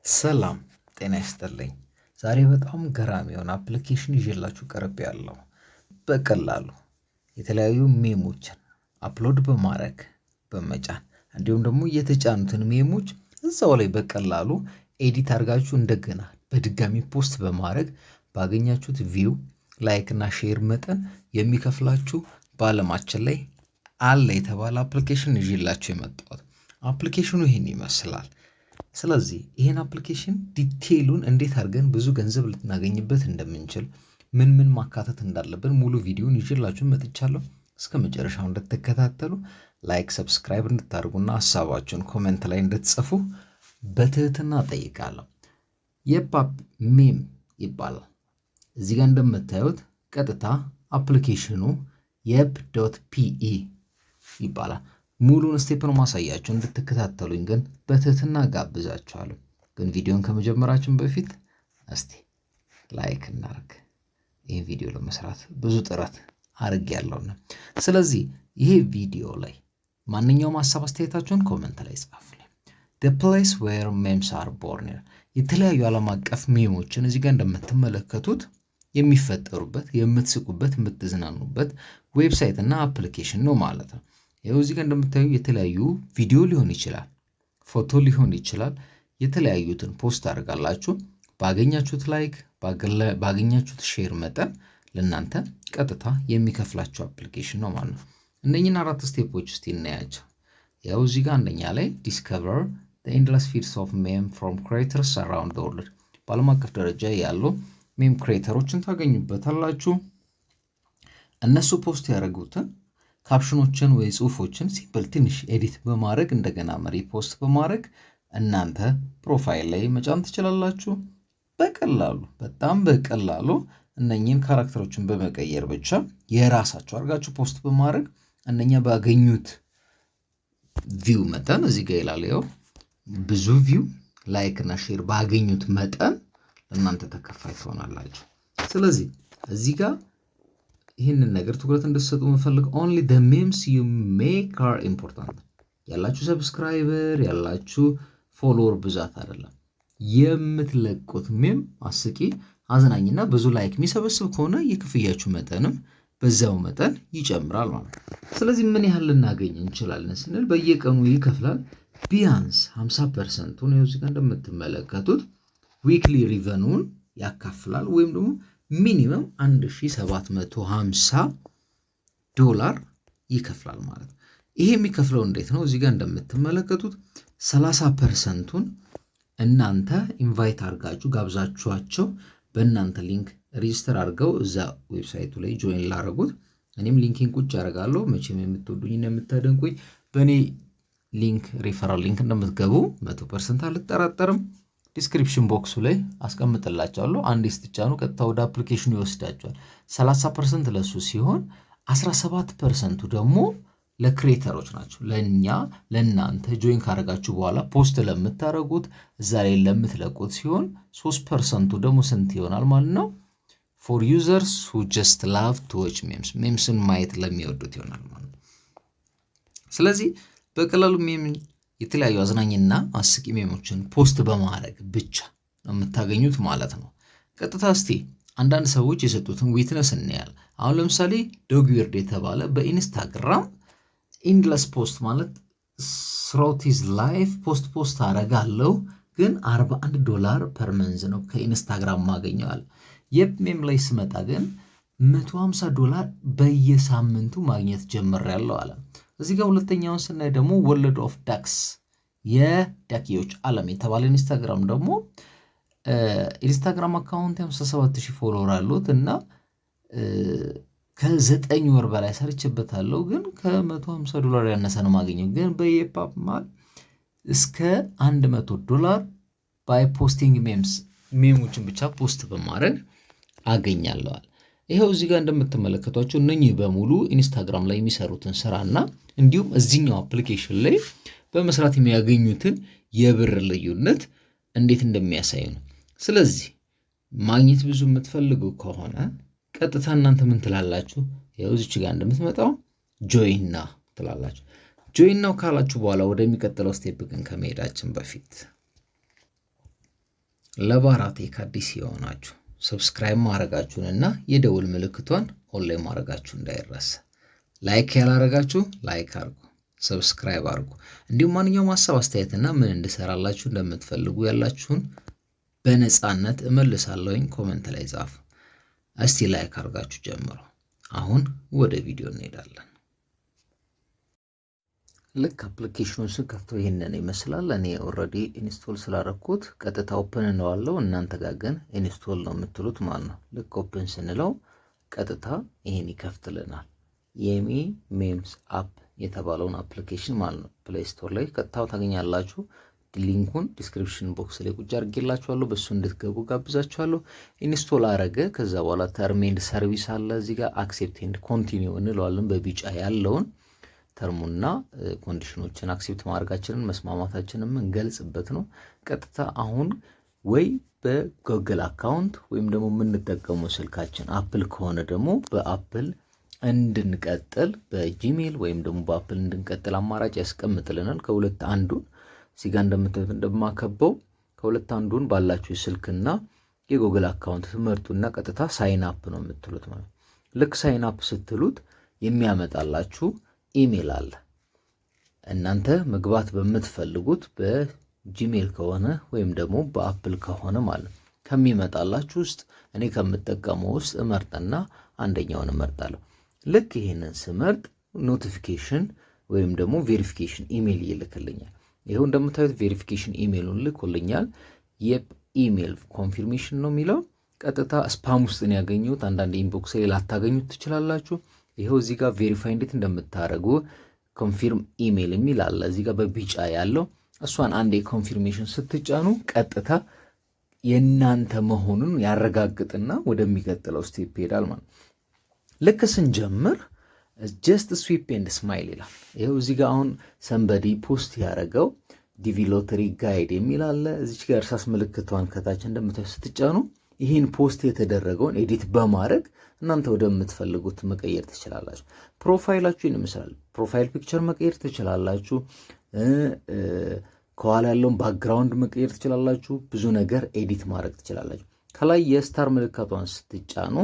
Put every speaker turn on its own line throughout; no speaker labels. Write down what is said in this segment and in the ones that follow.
ሰላም ጤና ይስጥልኝ። ዛሬ በጣም ገራሚ የሆነ አፕሊኬሽን ይዤላችሁ ቀርቤያለሁ። በቀላሉ የተለያዩ ሜሞችን አፕሎድ በማድረግ በመጫን እንዲሁም ደግሞ የተጫኑትን ሜሞች እዛው ላይ በቀላሉ ኤዲት አድርጋችሁ እንደገና በድጋሚ ፖስት በማድረግ ባገኛችሁት ቪው ላይክ እና ሼር መጠን የሚከፍላችሁ በዓለማችን ላይ አለ የተባለ አፕሊኬሽን ይዤላችሁ የመጣሁት። አፕሊኬሽኑ ይህን ይመስላል። ስለዚህ ይሄን አፕሊኬሽን ዲቴይሉን እንዴት አድርገን ብዙ ገንዘብ ልናገኝበት እንደምንችል ምን ማካተት እንዳለብን ሙሉ ቪዲዮን ይዤላችሁ መጥቻለሁ። እስከ መጨረሻው እንድትከታተሉ ላይክ፣ ሰብስክራይብ እንድታደርጉና ሀሳባችሁን ኮሜንት ላይ እንድትጽፉ በትህትና ጠይቃለሁ። የፓፕ ሜም ይባላል። እዚህ ጋር እንደምታዩት ቀጥታ አፕሊኬሽኑ የፕ.ፒኢ ይባላል። ሙሉን ስቴፕን ማሳያችሁ እንድትከታተሉኝ ግን በትህትና ጋብዛችኋለሁ። ግን ቪዲዮን ከመጀመራችን በፊት እስቲ ላይክ እናርግ። ይህ ቪዲዮ ለመስራት ብዙ ጥረት አድርጌያለሁና ስለዚህ ይሄ ቪዲዮ ላይ ማንኛውም ሀሳብ አስተያየታችሁን ኮሜንት ላይ ጻፉልኝ። the place where memes are born የተለያዩ ዓለም አቀፍ ሜሞችን እዚህ ጋር እንደምትመለከቱት የሚፈጠሩበት የምትስቁበት የምትዝናኑበት ዌብሳይት እና አፕሊኬሽን ነው ማለት ነው። ይኸው እዚህ ጋር እንደምታዩ የተለያዩ ቪዲዮ ሊሆን ይችላል፣ ፎቶ ሊሆን ይችላል። የተለያዩትን ፖስት አድርጋላችሁ ባገኛችሁት ላይክ ባገኛችሁት ሼር መጠን ለእናንተ ቀጥታ የሚከፍላችሁ አፕሊኬሽን ነው ማለት ነው። እነኚህን 4 ስቴፖች ውስጥ እናያቸው። ያው እዚህ ጋር አንደኛ ላይ ዲስከቨር the endless feeds of meme from creators around the world በዓለም አቀፍ ደረጃ ያሉ ሜም ክሬተሮችን ታገኙበታላችሁ። እነሱ ፖስት ያደረጉትን ካፕሽኖችን ወይ ጽሁፎችን ሲምፕል ትንሽ ኤዲት በማድረግ እንደገና ሪፖስት በማድረግ እናንተ ፕሮፋይል ላይ መጫን ትችላላችሁ። በቀላሉ በጣም በቀላሉ እነኚህን ካራክተሮችን በመቀየር ብቻ የራሳችሁ አድርጋችሁ ፖስት በማድረግ እነኛ ባገኙት ቪው መጠን እዚህ ጋር ይላል ያው ብዙ ቪው ላይክ እና ሼር ባገኙት መጠን እናንተ ተከፋይ ትሆናላችሁ። ስለዚህ እዚህ ጋር ይህንን ነገር ትኩረት እንድትሰጡ የምፈልግ only the memes you make are important ያላችሁ ሰብስክራይበር ያላችሁ ፎሎወር ብዛት አይደለም። የምትለቁት ሜም አስቂ አዝናኝና ብዙ ላይክ የሚሰበስብ ከሆነ የክፍያችሁ መጠንም በዛው መጠን ይጨምራል ማለት ነው። ስለዚህ ምን ያህል ልናገኝ እንችላለን ስንል በየቀኑ ይከፍላል። ቢያንስ 50% ነው እዚህ ጋር እንደምትመለከቱት ዊክሊ ሪቨኑን ያካፍላል ወይም ደግሞ ሚኒመም $1750 ይከፍላል ማለት ነው። ይሄ የሚከፍለው እንዴት ነው? እዚህ ጋር እንደምትመለከቱት 30%ቱን እናንተ ኢንቫይት አድርጋችሁ ጋብዛችኋቸው በእናንተ ሊንክ ሬጂስተር አድርገው እዛ ዌብሳይቱ ላይ ጆይን ላደረጉት እኔም ሊንኬን ቁጭ አደርጋለሁ። መቼም የምትወዱኝና የምታደንቁኝ በእኔ ሊንክ ሪፈራል ሊንክ እንደምትገቡ 100% አልጠራጠርም። ዲስክሪፕሽን ቦክሱ ላይ አስቀምጥላችኋለሁ። አንዴ ስትጫኑ ቀጥታ ወደ አፕሊኬሽኑ ይወስዳችኋል። 30% ለሱ ሲሆን 17%ቱ ደግሞ ለክሬተሮች ናቸው። ለእናንተ ጆይን ካደረጋችሁ በኋላ ፖስት ለምታደርጉት እዛ ላይ ለምትለቁት ሲሆን 3%ቱ ደግሞ ስንት ይሆናል ማለት ነው? for users who just love to watch memes ሜምስን ማየት ለሚወዱት ይሆናል ማለት ነው። ስለዚህ በቀላሉ ሜም የተለያዩ አዝናኝና አስቂ ሜሞችን ፖስት በማድረግ ብቻ ነው የምታገኙት ማለት ነው። ቀጥታ እስቲ አንዳንድ ሰዎች የሰጡትን ዊትነስ እናያል። አሁን ለምሳሌ ዶግ ዊርድ የተባለ በኢንስታግራም ኢንድለስ ፖስት ማለት throughout his life ፖስት አረጋለሁ ግን $41 ፐር መንዝ ነው ከኢንስታግራም ማገኘዋል። የሜም ላይ ስመጣ ግን $150 በየሳምንቱ ማግኘት ጀምሬያለሁ አለ። እዚህ ጋር ሁለተኛውን ስናይ ደግሞ ወርልድ ኦፍ ዳክስ የዳኪዎች ዓለም የተባለ ኢንስታግራም ደግሞ ኢንስታግራም አካውንት 57000 ፎሎወር አሉት እና ከ9 ወር በላይ ሰርችበታለሁ ግን $150 ያነሰ ነው ማግኘው። ግን በየፓፕ ማል እስከ $100 ባይ ፖስቲንግ ሜሞችን ብቻ ፖስት በማድረግ አገኛለሁ። ይሄው እዚህ ጋር እንደምትመለከቷቸው እነኚህ በሙሉ ኢንስታግራም ላይ የሚሰሩትን ስራና እንዲሁም እዚህኛው አፕሊኬሽን ላይ በመስራት የሚያገኙትን የብር ልዩነት እንዴት እንደሚያሳይ ነው። ስለዚህ ማግኘት ብዙ የምትፈልጉ ከሆነ ቀጥታ እናንተ ምን ትላላችሁ? ይሄው እዚች ጋር እንደምትመጣው ጆይን ናው ትላላችሁ። ጆይን ናው ካላችሁ በኋላ ወደሚቀጥለው ስቴፕ ግን ከመሄዳችን በፊት ለባራቴክ አዲስ የሆናችሁ ሰብስክራይብ ማድረጋችሁን እና የደውል ምልክቷን ኦንላይን ማድረጋችሁ እንዳይረሳ። ላይክ ያላረጋችሁ ላይክ አድርጉ፣ ሰብስክራይብ አድርጉ። እንዲሁም ማንኛውም ሀሳብ አስተያየትና ምን እንድሰራላችሁ እንደምትፈልጉ ያላችሁን በነፃነት እመልሳለሁኝ። ኮመንት ላይ ጻፉ። እስቲ ላይክ አድርጋችሁ ጀምሩ። አሁን ወደ ቪዲዮ እንሄዳለን። ልክ አፕሊኬሽኑን ስከፍተው ይሄንን ይመስላል። እኔ ኦልሬዲ ኢንስቶል ስላደረኩት ቀጥታ ኦፕን እንለዋለሁ። እናንተ ጋር ግን ኢንስቶል ነው የምትሉት ማለት ነው። ልክ ኦፕን ስንለው ቀጥታ ይሄን ይከፍትልናል። የሚ ሜምስ አፕ የተባለውን አፕሊኬሽን ማለት ነው። ፕሌይ ስቶር ላይ ቀጥታው ታገኛላችሁ። ሊንኩን ዲስክሪፕሽን ቦክስ ላይ ቁጭ አድርጌላችኋለሁ። በሱ እንድትገቡ ጋብዛችኋለሁ። ኢንስቶል አረገ። ከዛ በኋላ ተርም ኤንድ ሰርቪስ አለ እዚህ ጋር አክሴፕት ኤንድ ኮንቲኒው እንለዋለን። በቢጫ ያለውን ተርሙና ኮንዲሽኖችን አክሴፕት ማድረጋችንን መስማማታችንን የምንገልጽበት ነው። ቀጥታ አሁን ወይ በጉግል አካውንት ወይም ደግሞ የምንጠቀመው ስልካችን አፕል ከሆነ ደግሞ በአፕል እንድንቀጥል በጂሜል ወይም ደግሞ በአፕል እንድንቀጥል አማራጭ ያስቀምጥልናል። ከሁለት አንዱን እዚህ ጋር እንደምታዩት እንደማከበው ከሁለት አንዱን ባላችሁ ስልክና የጉግል አካውንት ትመርጡና ቀጥታ ሳይን አፕ ነው የምትሉት ማለት። ልክ ሳይን አፕ ስትሉት የሚያመጣላችሁ ኢሜል አለ። እናንተ መግባት በምትፈልጉት በጂሜል ከሆነ ወይም ደግሞ በአፕል ከሆነ ማለት ከሚመጣላችሁ ውስጥ እኔ ከምጠቀመው ውስጥ እመርጥና አንደኛውን እመርጣለሁ። ልክ ይሄንን ስመርጥ ኖቲፊኬሽን ወይም ደግሞ ቬሪፊኬሽን ኢሜል ይልክልኛል። ይሄው እንደምታዩት ቬሪፊኬሽን ኢሜሉን ልኮልኛል። የኢሜል ኮንፊርሜሽን ነው የሚለው። ቀጥታ ስፓም ውስጥ ነው ያገኘሁት። አንዳንድ ኢንቦክስ ላይ ላታገኙት ትችላላችሁ። ይሄው እዚህ ጋር ቬሪፋይ እንዴት እንደምታደርጉ ኮንፊርም ኢሜል የሚል አለ እዚህ ጋር በቢጫ ያለው። እሷን አንዴ ኮንፊርሜሽን ስትጫኑ ቀጥታ የእናንተ መሆኑን ያረጋግጥና ወደሚቀጥለው ስቴፕ ይሄዳል ማለት። ልክ ስንጀምር ጀስት ስዊፕ ኤንድ ስማይል ይላል። ይሄው እዚህ ጋር አሁን ሰንበዲ ፖስት ያደረገው ዲቪ ሎተሪ ጋይድ የሚል አለ። እዚች ጋር እርሳስ ምልክቷን ከታች እንደምታዩ ስትጫኑ ይህን ፖስት የተደረገውን ኤዲት በማድረግ እናንተ ወደምትፈልጉት መቀየር ትችላላችሁ። ፕሮፋይላችሁ ይመስላል። ፕሮፋይል ፒክቸር መቀየር ትችላላችሁ። ከኋላ ያለውን ባክግራውንድ መቀየር ትችላላችሁ። ብዙ ነገር ኤዲት ማድረግ ትችላላችሁ። ከላይ የስታር ምልክቷን ስትጫኑ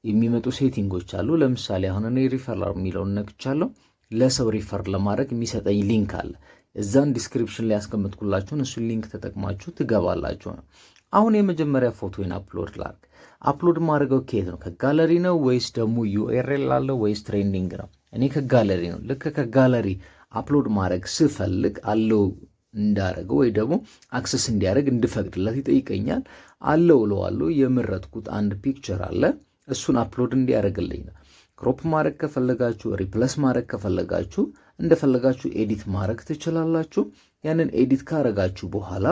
የሚመጡ ሴቲንጎች አሉ። ለምሳሌ አሁን እኔ ሪፈር የሚለውን ነክቻለሁ። ለሰው ሪፈር ለማድረግ የሚሰጠኝ ሊንክ አለ። እዛን ዲስክሪፕሽን ላይ ያስቀምጥኩላችሁን እሱን ሊንክ ተጠቅማችሁ ትገባላችሁ ነው። አሁን የመጀመሪያ ፎቶን አፕሎድ ላድርግ። አፕሎድ ማድረገው ከየት ነው? ከጋለሪ ነው ወይስ ደግሞ ዩአርኤል አለው ወይስ ትሬንዲንግ ነው? እኔ ከጋለሪ ነው። ልክ ከጋለሪ አፕሎድ ማድረግ ስፈልግ አለው እንዳረገው ወይ ደግሞ አክሰስ እንዲያደርግ እንድፈቅድለት ይጠይቀኛል። አለው እለዋለሁ። የመረጥኩት አንድ ፒክቸር አለ። እሱን አፕሎድ እንዲያደርግልኝ ነው። ክሮፕ ማድረግ ከፈለጋችሁ፣ ሪፕለስ ማድረግ ከፈለጋችሁ እንደፈለጋችሁ ኤዲት ማድረግ ትችላላችሁ። ያንን ኤዲት ካረጋችሁ በኋላ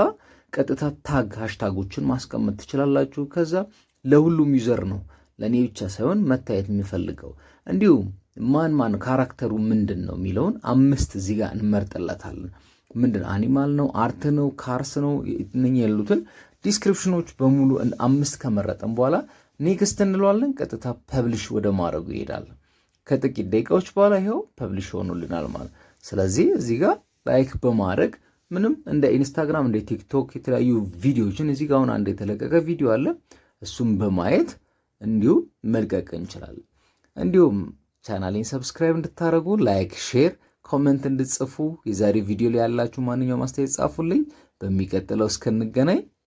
ቀጥታ ታግ ሃሽታጎችን ማስቀመጥ ትችላላችሁ። ከዛ ለሁሉም ዩዘር ነው ለእኔ ብቻ ሳይሆን መታየት የሚፈልገው እንዲሁም ማን ካራክተሩ ምንድን ነው የሚለውን 5 እዚህ ጋር እንመርጥለታለን። ምንድን አኒማል ነው፣ አርት ነው፣ ካርስ ነው፣ እነኛ ያሉትን ዲስክሪፕሽኖች በሙሉ 5 ከመረጠን በኋላ ኔክስት እንለዋለን። ቀጥታ ፐብሊሽ ወደ ማድረጉ ይሄዳል። ከጥቂት ደቂቃዎች በኋላ ይኸው ፐብሊሽ ሆኖልናል ማለት። ስለዚህ እዚህ ጋር ላይክ በማድረግ ምንም እንደ ኢንስታግራም እንደ ቲክቶክ የተለያዩ ቪዲዮዎችን እዚህ ጋር አሁን አንድ የተለቀቀ ቪዲዮ አለ። እሱም በማየት እንዲሁ መልቀቅ እንችላለን። እንዲሁም ቻናሌን ሰብስክራይብ እንድታደርጉ፣ ላይክ፣ ሼር፣ ኮሜንት እንድትጽፉ፣ የዛሬ ቪዲዮ ላይ ያላችሁ ማንኛውም አስተያየት ጻፉልኝ። በሚቀጥለው እስከንገናኝ